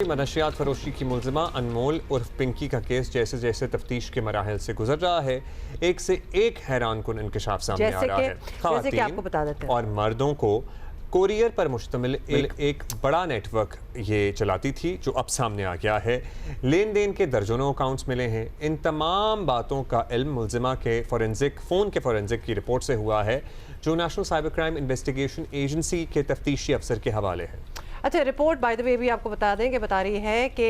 मनशियात फरोशी की मुलजिमा अनमोल उर्फ पिंकी का केस जैसे जैसे तफ्तीश के मराहल से गुजर रहा है, एक से एक हैरान कुन इंकशाफ सामने आ रहा है। ख़वातीन आपको बता देते हैं। और मर्दों को कोरियर पर मुश्तमिल एक बड़ा नेटवर्क ये चलाती थी, जो अब सामने आ गया है। लेन देन के दर्जनों अकाउंट्स मिले हैं। इन तमाम बातों का इल्म मुलजिमा के फ़ोरेंसिक की रिपोर्ट से हुआ है, जो national cyber crime investigation agency के तफ्तीशी अफसर के हवाले है। अच्छा, रिपोर्ट बाय द वे भी आपको बता दें कि बता रही है कि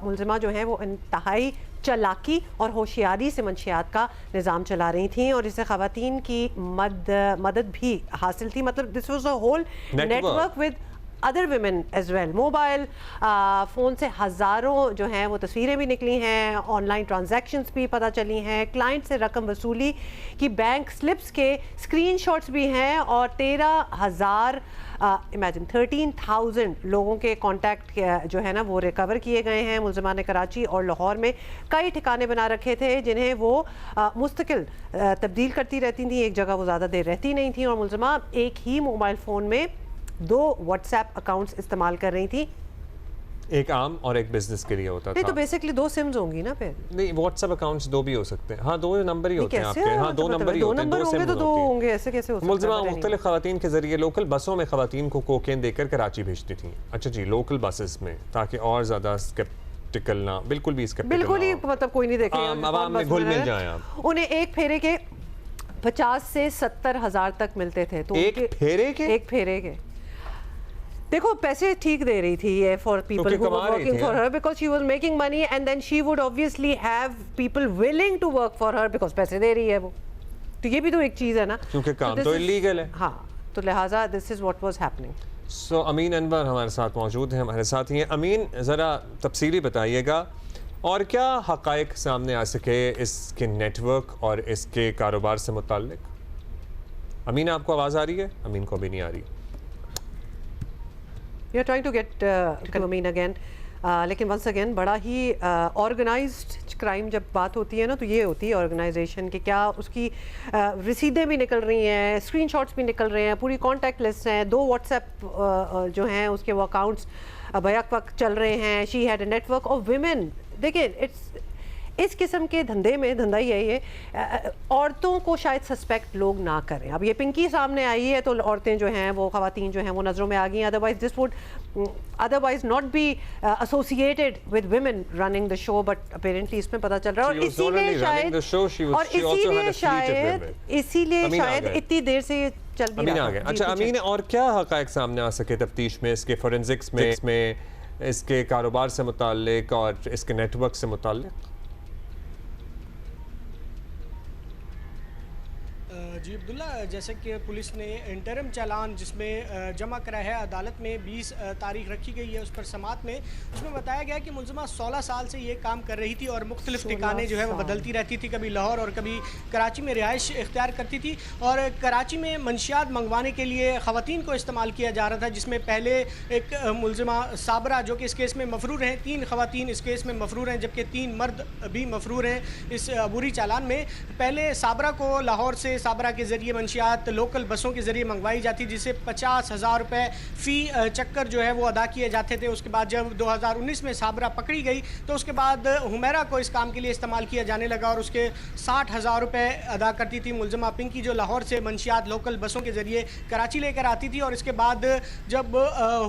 मुलजिमा जो है वो इंतहाई चालाकी और होशियारी से मंशियात का निज़ाम चला रही थी और इससे ख़वातीन की मदद भी हासिल थी। मतलब this was a whole network with other women as well. Mobile phone से हज़ारों जो हैं वो तस्वीरें भी निकली हैं, ऑनलाइन ट्रांजैक्शंस भी पता चली हैं, क्लाइंट से रकम वसूली की बैंक स्लिप्स के स्क्रीनशॉट्स भी हैं और 13,000 इमेजिन 13,000 लोगों के कॉन्टैक्ट जो है ना वो रिकवर किए गए हैं। मुलजिमा ने कराची और लाहौर में कई ठिकाने बना रखे थे, जिन्हें वो मुस्तकिल तब्दील करती रहती थी, एक जगह वो ज़्यादा देर रहती नहीं थी। और मुलजिमा एक ही मोबाइल फ़ोन में 2 व्हाट्सएप अकाउंट्स इस्तेमाल कर रही थी, एक आम और एक बिजनेस के लिए होता था। तो बेसिकली 2 सिम्स होंगी ना फिर? नहीं, व्हाट्सएप अकाउंट्स 2 भी हो सकते हैं। हाँ, 2 नंबर ही होते हैं आपके। हाँ, 2 नंबर ही दो होते हैं, 2 होंगे तो 2 होंगे, ऐसे कैसे हो सकता है? मुलजिमा मुख्तलिफ ख़वातीन के जरिए लोकल बसों में ख़वातीन को कोकेन देकर कराची भेजती थी। अच्छा जी, लोकल बसेस में, ताकि और ज़्यादा स्केप्टिकल ना, बिल्कुल भी स्केप्टिकल बिल्कुल ही मतलब कोई नहीं देखेगा, आवाम में घुल मिल जाए आप। उन्हें एक फेरे के 50 से 70 हज़ार तक मिलते थे। तो एक फेरे के देखो पैसे ठीक दे रही थी ये for people who were working for her, because she was making money and then she would obviously have people willing to work for her because पैसे दे रही है वो। तो ये भी तो एक चीज़ है ना, क्योंकि काम तो इलीगल है। हाँ, तो लिहाजा this is what was happening. So Amin Anwar हमारे साथ मौजूद हैं, हमारे साथ ही हैं। अमीन, ज़रा तफसीली बताइएगा और क्या हक़ाइक़ सामने आ सके इसके नेटवर्क और इसके कारोबार से मुताल्लिक़। अमीन, आपको आवाज़ आ रही है? अमीन को अभी नहीं आ रही। We are trying to get to Amin again, लेकिन वंस अगेन बड़ा ही ऑर्गेनाइज्ड क्राइम जब बात होती है ना, तो ये होती है ऑर्गेनाइजेशन कि क्या उसकी रसीदें भी निकल रही हैं, स्क्रीनशॉट्स भी निकल रहे हैं, पूरी कॉन्टैक्ट लिस्ट हैं, 2 व्हाट्सएप जो हैं उसके वो अकाउंट्स बैक वक्त चल रहे हैं। She had a network of women. देखिए, इस किस्म के धंधे में धंधा ही है ये, औरतों को शायद सस्पेक्ट लोग ना करें। अब ये पिंकी सामने आई है तो औरतें जो हैं वो ख़वातीन जो हैं वो नज़रों में आ गई। Otherwise this would otherwise not be associated with women running the show, but apparently इसमें पता चल रहा है। और इसीलिए शायद इतनी देर से ये चल भी रहा है। अच्छा अमीन, और क्या हक़ाइक़ सामने आ सके तफ्तीश में, इसके फोरेंसिक्स में, इसके कारोबार से मुताल्लिक और इसके नेटवर्क से मुताल्लिक? जी अब्दुल्ला, जैसे कि पुलिस ने इंटरम चालान जिसमें जमा करा है अदालत में 20 तारीख रखी गई है उस पर समात में, उसमें बताया गया कि मुलजिमा 16 साल से ये काम कर रही थी और मुख्तलिफ ठिकाने जो है वो बदलती रहती थी, कभी लाहौर और कभी कराची में रिहाइश इख्तियार करती थी। और कराची में मंशियात मंगवाने के लिए ख़वातीन को इस्तेमाल किया जा रहा था, जिसमें पहले एक मुलजिमा साबरा जो कि इस केस में मफरूर हैं, 3 ख़वातीन इस केस में मफरूर हैं, जबकि 3 मर्द भी मफरूर हैं इस अबूरी चालान में। पहले साबरा को लाहौर से साबरा के ज़रिए मंशियात लोकल बसों के ज़रिए मंगवाई जाती, जिसे 50,000 रुपये फ़ी चक्कर जो है वो अदा किए जाते थे। उसके बाद जब 2019 में साबरा पकड़ी गई तो उसके बाद हुमैरा को इस काम के लिए इस्तेमाल किया जाने लगा और उसके 60,000 रुपये अदा करती थी मुलजिमा पिंकी, जो लाहौर से मंशियात लोकल बसों के ज़रिए कराची लेकर आती थी। और इसके बाद जब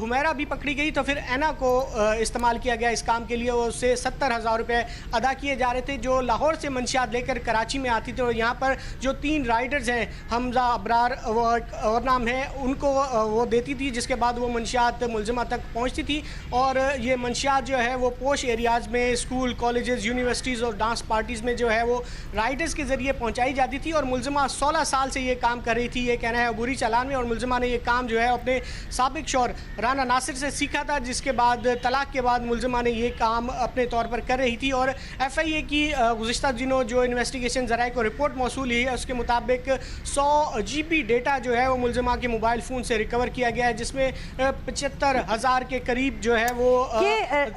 हुमैरा भी पकड़ी गई तो फिर ऐना को इस्तेमाल किया गया इस काम के लिए, उससे 70,000 रुपये अदा किए जा रहे थे, जो लाहौर से मंशियात लेकर कराची में आती थी। और यहाँ पर जो 3 राइडर्स हैं, हमजा, अबरार और नाम है, उनको वो देती थी, जिसके बाद वो मंशियात मुलजिमा तक पहुंचती थी। और ये मंशियात जो है वो पोश एरियाज़ में, स्कूल, कॉलेजेस, यूनिवर्सिटीज़ और डांस पार्टीज़ में जो है वो राइडर्स के ज़रिए पहुंचाई जाती थी। और मुलजिमा 16 साल से ये काम कर रही थी, ये कहना है अबूरी चालान में। और मुलजिमा ने ये काम जो है अपने साबिक शौहर राना नासिर से सीखा था, जिसके बाद तलाक के बाद मुलजिमा ने ये काम अपने तौर पर कर रही थी। और FIA की गुज़िश्ता दिनों जो इन्वेस्टिगेशन ज़राए को रिपोर्ट मौसूल हुई है, उसके मुताबिक 100 GB डेटा जो है वो मुलजिमा के मोबाइल फ़ोन से रिकवर किया गया है, जिसमें 75,000 के करीब जो है वो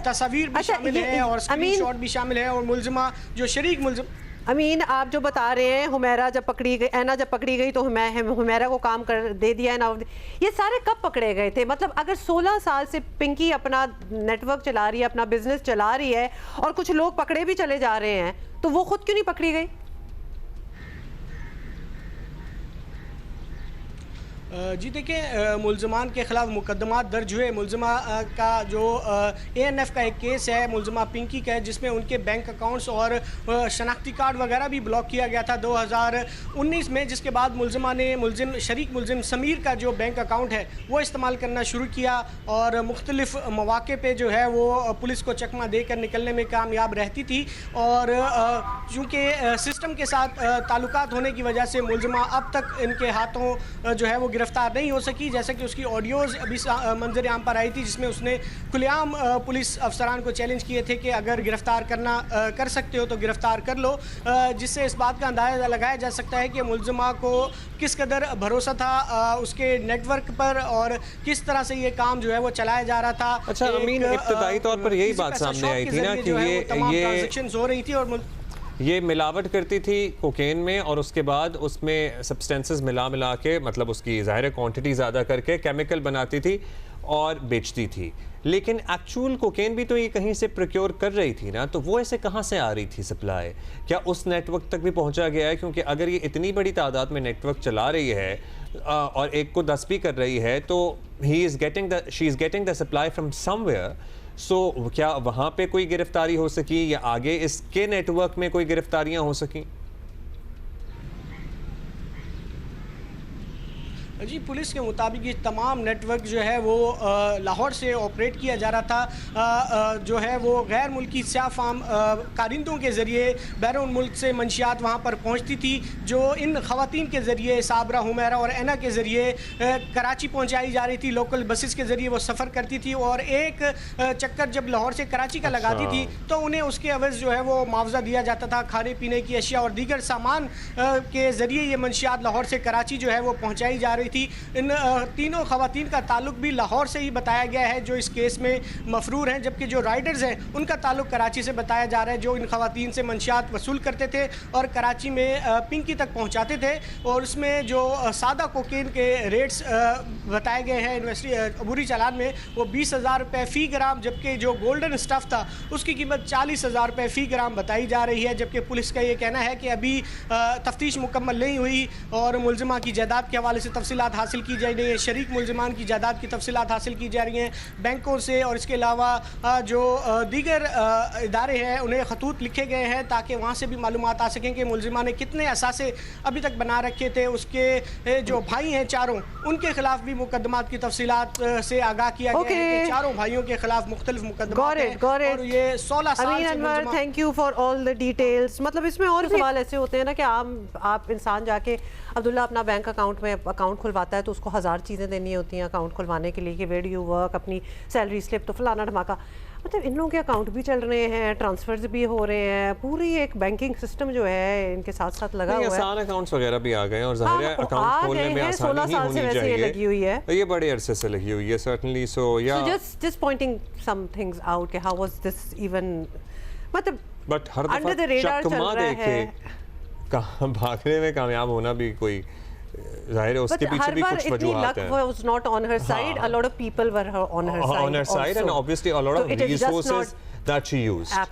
तस्वीर भी शामिल है और स्क्रीनशॉट भी शामिल है। और मुलजिमा जो शरीक मुलजिम अमीन, आप जो बता रहे हैं हुमैरा जब पकड़ी गई, ऐना जब पकड़ी गई तो हुमैरा को काम कर दे दिया है ना, ये सारे कब पकड़े गए थे? मतलब अगर 16 साल से पिंकी अपना नेटवर्क चला रही है, अपना बिजनेस चला रही है और कुछ लोग पकड़े भी चले जा रहे हैं, तो वो खुद क्यों नहीं पकड़ी गई? जी देखिए, मुलजमान के ख़िलाफ़ मुकदमा दर्ज हुए। मुलजमा का जो ANF का एक केस है मुलजमा पिंकी का है, जिसमें उनके बैंक अकाउंट्स और शनाख्ती कार्ड वगैरह भी ब्लॉक किया गया था 2019 में, जिसके बाद मुलजमा ने शरीक मुलजिम समीर का जो बैंक अकाउंट है वो इस्तेमाल करना शुरू किया और मुख्तलिफ मौके पे जो है वो पुलिस को चकमा देकर निकलने में कामयाब रहती थी। और चूँकि सिस्टम के साथ ताल्लुकात होने की वजह से मुलजमा अब तक इनके हाथों जो है वो गिरफ्तार नहीं हो सकी। जैसे कि उसकी ऑडियोज़ अभी मंजर आम पर आई थी, जिसमें उसने खुलेआम पुलिस अफसरान को चैलेंज किए थे कि अगर गिरफ्तार कर सकते हो तो गिरफ्तार कर लो, जिससे इस बात का अंदाज़ा लगाया जा सकता है कि मुलजमा को किस कदर भरोसा था उसके नेटवर्क पर और किस तरह से ये काम जो है वो चलाया जा रहा था। अच्छा अमीन, इब्तदाई तौर पर यही बात सामने आई थी ना कि ये ट्रांजैक्शंस हो रही थी और ये मिलावट करती थी कोकेन में और उसके बाद उसमें सब्सटेंसेस मिला के, मतलब उसकी ज़ाहिर क्वांटिटी ज़्यादा करके केमिकल बनाती थी और बेचती थी। लेकिन एक्चुअल कोकेन भी तो ये कहीं से प्रोक्योर कर रही थी ना, तो वो ऐसे कहाँ से आ रही थी सप्लाई? क्या उस नेटवर्क तक भी पहुँचा गया है? क्योंकि अगर ये इतनी बड़ी तादाद में नेटवर्क चला रही है और एक को 10 भी कर रही है, तो she is getting the supply from somewhere. So क्या वहाँ पे कोई गिरफ्तारी हो सकी या आगे इसके नेटवर्क में कोई गिरफ्तारियां हो सकी? जी, पुलिस के मुताबिक ये तमाम नेटवर्क जो है वो लाहौर से ऑपरेट किया जा रहा था। जो है वो गैर मुल्की स्याह फार्म कारिंदों के ज़रिए बैरून मुल्क से मंशियात वहाँ पर पहुँचती थी, जो इन ख़वातीन के ज़रिए साबरा, हुमैरा और ऐना के ज़रिए कराची पहुँचाई जा रही थी। लोकल बसेस के ज़रिए वो सफ़र करती थी और एक चक्कर जब लाहौर से कराची का लगाती थी तो उन्हें उसके अवज़ जो है वो मुआवजा दिया जाता था। खाने पीने की अशिया और दीगर सामान के ज़रिए ये मंशियात लाहौर से कराची जो है वो पहुँचाई जा रही थी। इन तीनों खवातीन का ताल्लुक भी लाहौर से ही बताया गया है जो इस केस में मफरूर हैं, जबकि जो राइडर्स हैं उनका ताल्लुक कराची से बताया जा रहा है, जो इन खवातीन से मंशियात वसूल करते थे और कराची में पिंकी तक पहुंचाते थे। और उसमें जो सादा कोकेन के रेट्स बताए गए हैं अबूरी चालान में, वो 20,000 रुपये फ़ी ग्राम, जबकि जो गोल्डन स्टफ़ था उसकी कीमत 40,000 रुपये फ़ी ग्राम बताई जा रही है। जबकि पुलिस का ये कहना है कि अभी तफ्तीश मुकम्मल नहीं हुई और मुलजिमा की जायदाद के हवाले से तफसीलात हासिल की जा रही है, शरीक मुलजिमान की जायदाद की तफसीलात हासिल की जा रही हैं बैंकों से, और इसके अलावा जो दीगर इदारे हैं उन्हें खतूत लिखे गए हैं ताकि वहाँ से भी मालूमात आ सकें कि मुलजिमा ने कितने असासे अभी तक बना रखे थे। उसके जो भाई हैं चारों, उनके खिलाफ भी मुकदमात की तफसीलात से आगाह किया गया है कि चारों भाइयों के खिलाफ मुख्तलिफ मुकदमात हैं और ये 16 साल से। Thank you for all the details. मतलब इसमें और सवाल ऐसे होते हैं ना कि आप इंसान जाके अब्दुल्ला अपना बैंक अकाउंट में अकाउंट खुलवाता है तो उसको 1000 चीज़ें देनी होती हैं अकाउंट खुलवाने के लिए, कि वेयर डू यू वर्क, अपनी सैलरी स्लिप, तो फलाना धमाका। मतलब इन लोगों के अकाउंट भी चल रहे हैं, ट्रांसफर्स भी हो रहे हैं, पूरी एक बैंकिंग सिस्टम जो है इनके साथ साथ लगा हुआ है। आसान अकाउंट्स वगैरह भी आ गए हैं और जाहिर है अकाउंट खोलने में आसानी ही होनी चाहिए। लगी हुई है, ये बड़े अरसे से लगी हुई है certainly. So yeah just pointing some things out कि हाउ वाज दिस इवन, मतलब बट हर दफा चकमा देके कहां भागने में कामयाब होना भी कोई जाहिर है उसके पीछे भी कुछ वजूहात हैं। was not on her side. A lot of people were on her side and obviously a lot of resources that she used.